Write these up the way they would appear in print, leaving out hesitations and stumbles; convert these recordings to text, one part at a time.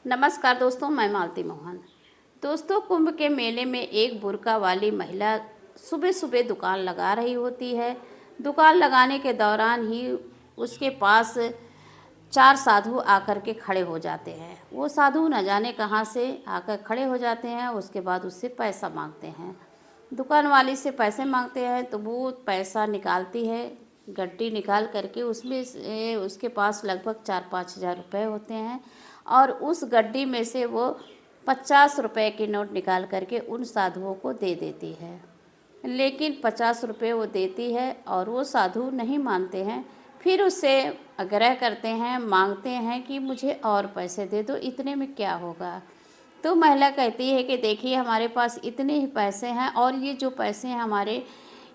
नमस्कार दोस्तों, मैं मालती मोहन। दोस्तों, कुंभ के मेले में एक बुर्का वाली महिला सुबह सुबह दुकान लगा रही होती है। दुकान लगाने के दौरान ही उसके पास चार साधु आकर के खड़े हो जाते हैं। वो साधु न जाने कहाँ से आकर खड़े हो जाते हैं। उसके बाद उससे पैसा मांगते हैं। दुकान वाली से पैसे मांगते हैं तो वो पैसा निकालती है, गड्डी निकाल करके। उसमें से उसके पास लगभग 4-5 हज़ार रुपये होते हैं और उस गड्डी में से वो 50 रुपये की नोट निकाल करके उन साधुओं को दे देती है। लेकिन 50 रुपये वो देती है और वो साधु नहीं मानते हैं। फिर उससे आग्रह करते हैं, मांगते हैं कि मुझे और पैसे दे दो, इतने में क्या होगा। तो महिला कहती है कि देखिए, हमारे पास इतने ही पैसे हैं और ये जो पैसे हैं हमारे,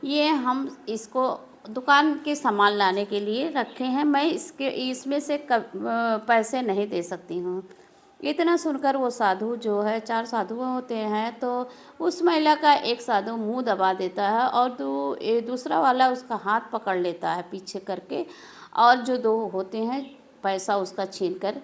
ये हम इसको दुकान के सामान लाने के लिए रखे हैं। मैं इसमें से पैसे नहीं दे सकती हूँ। इतना सुनकर वो साधु जो है, चार साधु होते हैं, तो उस महिला का एक साधु मुंह दबा देता है और दूसरा वाला उसका हाथ पकड़ लेता है पीछे करके, और जो दो होते हैं पैसा उसका छीन कर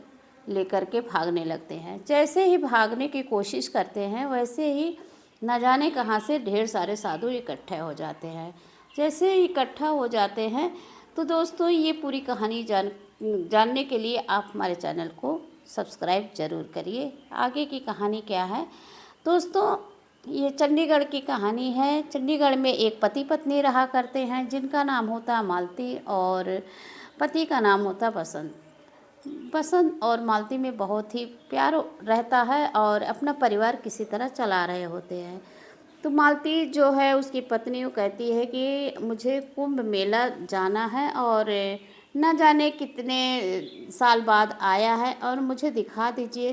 लेकर के भागने लगते हैं। जैसे ही भागने की कोशिश करते हैं, वैसे ही न जाने कहाँ से ढेर सारे साधु इकट्ठे हो जाते हैं। जैसे ही इकट्ठा हो जाते हैं तो दोस्तों, ये पूरी कहानी जानने के लिए आप हमारे चैनल को सब्सक्राइब ज़रूर करिए। आगे की कहानी क्या है दोस्तों, ये चंडीगढ़ की कहानी है। चंडीगढ़ में एक पति पत्नी रहा करते हैं, जिनका नाम होता है मालती और पति का नाम होता बसंत। बसंत और मालती में बहुत ही प्यार रहता है और अपना परिवार किसी तरह चला रहे होते हैं। तो मालती जो है, उसकी पत्नी वो कहती है कि मुझे कुंभ मेला जाना है और न जाने कितने साल बाद आया है और मुझे दिखा दीजिए।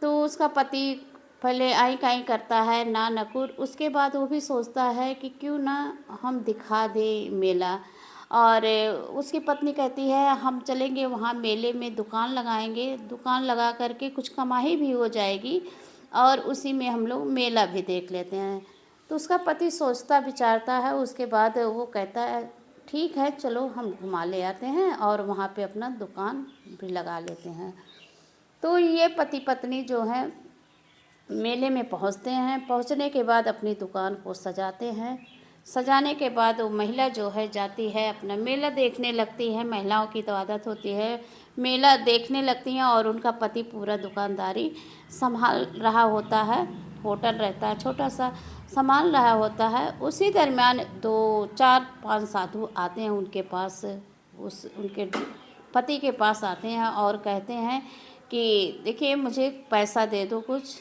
तो उसका पति पहले आई काई करता है, ना नकुर। उसके बाद वो भी सोचता है कि क्यों ना हम दिखा दें मेला। और उसकी पत्नी कहती है, हम चलेंगे वहाँ मेले में, दुकान लगाएंगे, दुकान लगा करके कुछ कमाई भी हो जाएगी और उसी में हम लोग मेला भी देख लेते हैं। तो उसका पति सोचता विचारता है। उसके बाद वो कहता है, ठीक है, चलो हम घुमा ले आते हैं और वहाँ पे अपना दुकान भी लगा लेते हैं। तो ये पति पत्नी जो है मेले में पहुँचते हैं। पहुँचने के बाद अपनी दुकान को सजाते हैं। सजाने के बाद वो महिला जो है जाती है, अपना मेला देखने लगती है। महिलाओं की तो आदत होती है, मेला देखने लगती हैं और उनका पति पूरा दुकानदारी संभाल रहा होता है। होटल रहता है छोटा सा, संभाल रहा होता है। उसी दरमियान 2-4-5 साधु आते हैं उनके पास, उनके पति के पास आते हैं और कहते हैं कि देखिए, मुझे पैसा दे दो कुछ।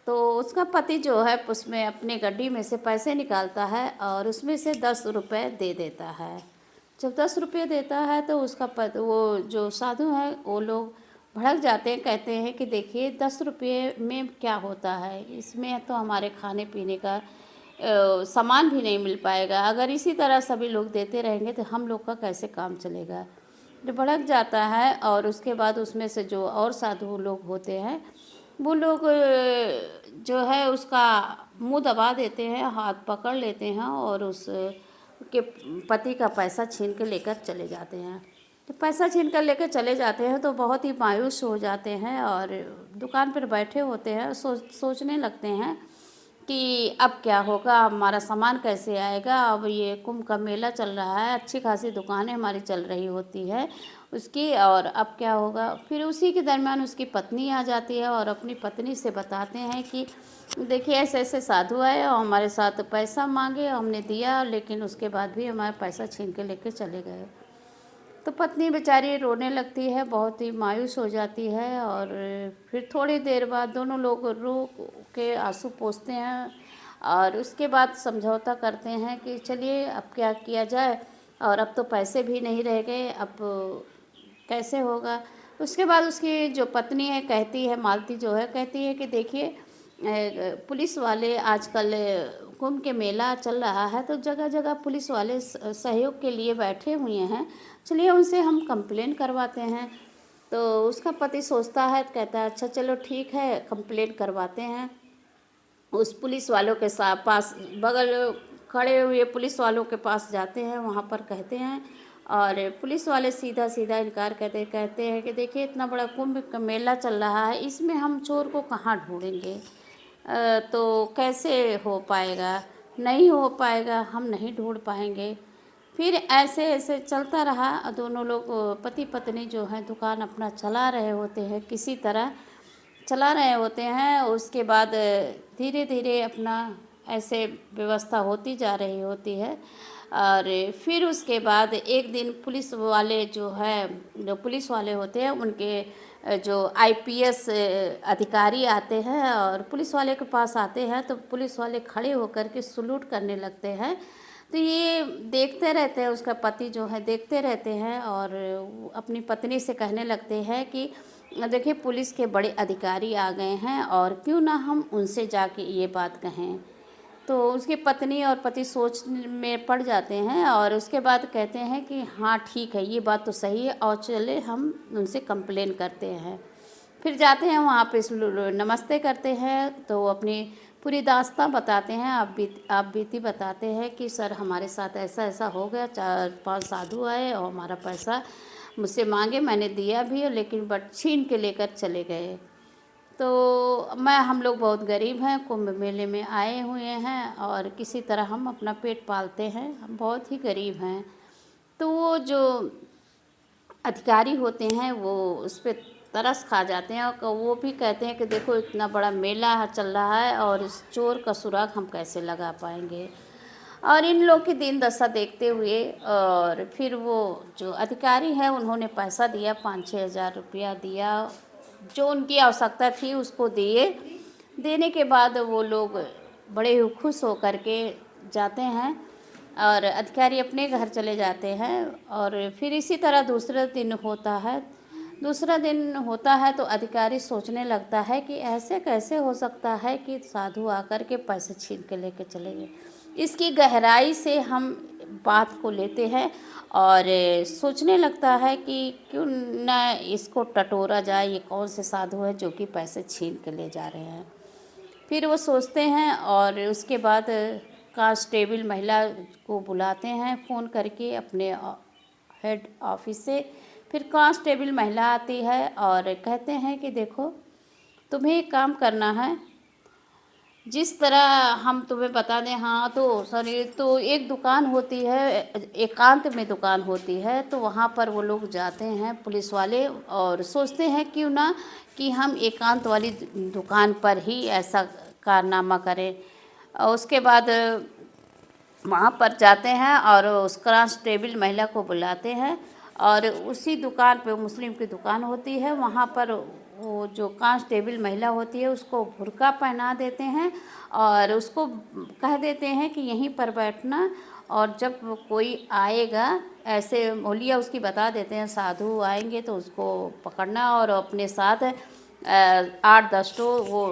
तो उसका पति जो है उसमें अपने गड्डी में से पैसे निकालता है और उसमें से 10 रुपये दे देता है। जब 10 रुपये देता है तो वो जो साधु हैं वो लोग भड़क जाते हैं। कहते हैं कि देखिए, 10 रुपये में क्या होता है, इसमें तो हमारे खाने पीने का सामान भी नहीं मिल पाएगा। अगर इसी तरह सभी लोग देते रहेंगे तो हम लोग का कैसे काम चलेगा। जो भड़क जाता है और उसके बाद उसमें से जो और साधु लोग होते हैं, वो लोग जो है उसका मुंह दबा देते हैं, हाथ पकड़ लेते हैं और उस के पति का पैसा छीन के लेकर चले जाते हैं। तो पैसा छीन कर लेकर चले जाते हैं तो बहुत ही मायूस हो जाते हैं और दुकान पर बैठे होते हैं। सोचने लगते हैं कि अब क्या होगा, हमारा सामान कैसे आएगा। अब ये कुंभ का मेला चल रहा है, अच्छी खासी दुकानें हमारी चल रही होती है उसकी, और अब क्या होगा। फिर उसी के दरमियान उसकी पत्नी आ जाती है और अपनी पत्नी से बताते हैं कि देखिए, ऐसे ऐसे साधु आए और हमारे साथ पैसा मांगे, हमने दिया, लेकिन उसके बाद भी हमारा पैसा छीन के लेके चले गए। तो पत्नी बेचारी रोने लगती है, बहुत ही मायूस हो जाती है। और फिर थोड़ी देर बाद दोनों लोग रो के आंसू पोंछते हैं और उसके बाद समझौता करते हैं कि चलिए, अब क्या किया जाए, और अब तो पैसे भी नहीं रह गए, अब कैसे होगा। उसके बाद उसकी जो पत्नी है कहती है, मालती जो है कहती है कि देखिए, पुलिस वाले आजकल कुंभ के मेला चल रहा है तो जगह जगह पुलिस वाले सहयोग के लिए बैठे हुए हैं, चलिए उनसे हम कंप्लेन करवाते हैं। तो उसका पति सोचता है, कहता है अच्छा चलो ठीक है, कंप्लेन करवाते हैं। उस पुलिस वालों के पास, बगल खड़े हुए पुलिस वालों के पास जाते हैं, वहाँ पर कहते हैं और पुलिस वाले सीधा सीधा इनकार कहते हैं कि देखिए इतना बड़ा कुंभ का मेला चल रहा है, इसमें हम चोर को कहाँ ढूंढेंगे, तो कैसे हो पाएगा, नहीं हो पाएगा, हम नहीं ढूंढ पाएंगे। फिर ऐसे ऐसे चलता रहा। दोनों लोग पति पत्नी जो है दुकान अपना चला रहे होते हैं, किसी तरह चला रहे होते हैं। उसके बाद धीरे धीरे अपना ऐसे व्यवस्था होती जा रही होती है। और फिर उसके बाद एक दिन पुलिस वाले जो पुलिस वाले होते हैं उनके जो आईपीएस अधिकारी आते हैं और पुलिस वाले के पास आते हैं, तो पुलिस वाले खड़े होकर के सलूट करने लगते हैं। तो ये देखते रहते हैं, उसका पति जो है देखते रहते हैं और अपनी पत्नी से कहने लगते हैं कि देखिए पुलिस के बड़े अधिकारी आ गए हैं और क्यों ना हम उनसे जाके ये बात कहें। तो उसकी पत्नी और पति सोच में पड़ जाते हैं और उसके बाद कहते हैं कि हाँ ठीक है, ये बात तो सही है और चले हम उनसे कंप्लेन करते हैं। फिर जाते हैं वहाँ पे नमस्ते करते हैं, तो अपनी पूरी दास्तां बताते हैं, आप बीती बताते हैं कि सर हमारे साथ ऐसा ऐसा हो गया, 4-5 साधु आए और हमारा पैसा मुझसे मांगे, मैंने दिया भी है लेकिन बट छीन के लेकर चले गए। तो हम लोग बहुत गरीब हैं, कुंभ मेले में आए हुए हैं और किसी तरह हम अपना पेट पालते हैं, हम बहुत ही गरीब हैं। तो वो जो अधिकारी होते हैं वो उस पर तरस खा जाते हैं और वो भी कहते हैं कि देखो इतना बड़ा मेला चल रहा है और इस चोर का सुराग हम कैसे लगा पाएंगे। और इन लोग की दीन दशा देखते हुए और फिर वो जो अधिकारी हैं उन्होंने पैसा दिया, 5-6 हज़ार रुपया दिया, जो उनकी आवश्यकता थी उसको दिए। देने के बाद वो लोग बड़े ही खुश होकर के जाते हैं और अधिकारी अपने घर चले जाते हैं। और फिर इसी तरह दूसरा दिन होता है तो अधिकारी सोचने लगता है कि ऐसे कैसे हो सकता है कि साधु आकर के पैसे छीन के लेके चले गए। इसकी गहराई से हम बात को लेते हैं और सोचने लगता है कि क्यों न इसको टटोरा जाए, ये कौन से साधु है जो कि पैसे छीन के ले जा रहे हैं। फिर वो सोचते हैं और उसके बाद कांस्टेबल महिला को बुलाते हैं फ़ोन करके अपने हेड ऑफिस से। फिर कांस्टेबल महिला आती है और कहते हैं कि देखो तुम्हें एक काम करना है, जिस तरह हम तुम्हें बता दें। हाँ तो सॉरी, तो एक दुकान होती है, एकांत में दुकान होती है, तो वहाँ पर वो लोग जाते हैं पुलिस वाले और सोचते हैं क्यों ना कि हम एकांत वाली दुकान पर ही ऐसा कारनामा करें। और उसके बाद वहाँ पर जाते हैं और उस कांस्टेबल महिला को बुलाते हैं और उसी दुकान पे, मुस्लिम की दुकान होती है, वहाँ पर वो जो कांस्टेबल महिला होती है उसको बुर्का पहना देते हैं और उसको कह देते हैं कि यहीं पर बैठना और जब कोई आएगा, ऐसे मोलिया उसकी बता देते हैं, साधु आएंगे तो उसको पकड़ना और अपने साथ 8-10 तो वो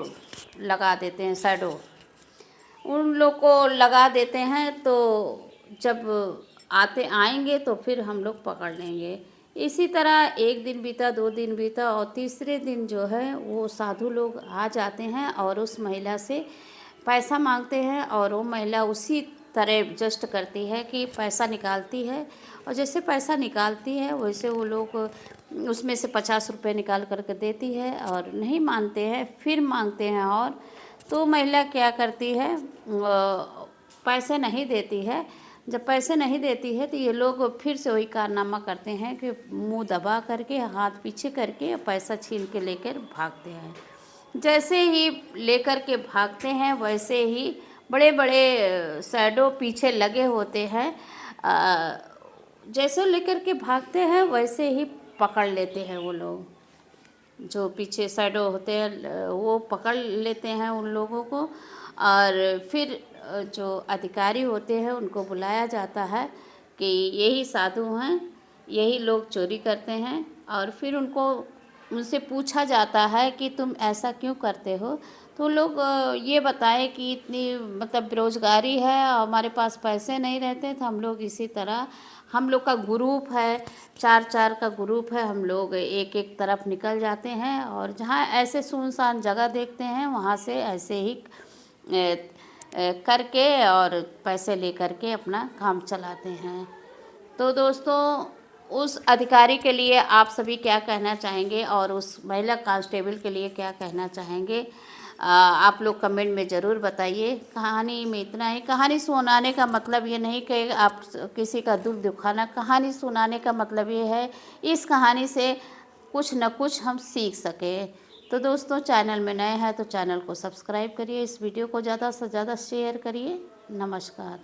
लगा देते हैं, शैडो उन लोग को लगा देते हैं। तो जब आएंगे तो फिर हम लोग पकड़ लेंगे। इसी तरह एक दिन बीता, 2 दिन बीता और तीसरे दिन जो है वो साधु लोग आ जाते हैं और उस महिला से पैसा मांगते हैं और वो महिला उसी तरह एडजस्ट करती है कि पैसा निकालती है और जैसे पैसा निकालती है वैसे वो लोग उसमें से 50 रुपये निकाल करके देती है और नहीं मानते हैं, फिर मांगते हैं। और तो महिला क्या करती है, पैसे नहीं देती है। जब पैसे नहीं देती है तो ये लोग फिर से वही कारनामा करते हैं कि मुंह दबा करके, हाथ पीछे करके पैसा छीन के लेकर भागते हैं। जैसे ही लेकर के भागते हैं वैसे ही बड़े बड़े शैडो पीछे लगे होते हैं। जैसे लेकर के भागते हैं वैसे ही पकड़ लेते हैं वो लोग, जो पीछे शैडो होते हैं वो पकड़ लेते हैं उन लोगों को। और फिर जो अधिकारी होते हैं उनको बुलाया जाता है कि यही साधु हैं, यही लोग चोरी करते हैं। और फिर उनसे पूछा जाता है कि तुम ऐसा क्यों करते हो, तो लोग ये बताएं कि इतनी मतलब बेरोजगारी है, हमारे पास पैसे नहीं रहते, तो हम लोग इसी तरह, हम लोग का ग्रुप है, 4-4 का ग्रुप है, हम लोग एक एक तरफ निकल जाते हैं और जहाँ ऐसे सुनसान जगह देखते हैं वहाँ से ऐसे ही करके और पैसे ले करके अपना काम चलाते हैं। तो दोस्तों उस अधिकारी के लिए आप सभी क्या कहना चाहेंगे और उस महिला कांस्टेबल के लिए क्या कहना चाहेंगे, आप लोग कमेंट में ज़रूर बताइए। कहानी में इतना ही। कहानी सुनाने का मतलब ये नहीं कि आप किसी का दुख दिखाना, कहानी सुनाने का मतलब ये है इस कहानी से कुछ न कुछ हम सीख सकें। तो दोस्तों चैनल में नए हैं तो चैनल को सब्सक्राइब करिए, इस वीडियो को ज़्यादा से ज़्यादा शेयर करिए। नमस्कार।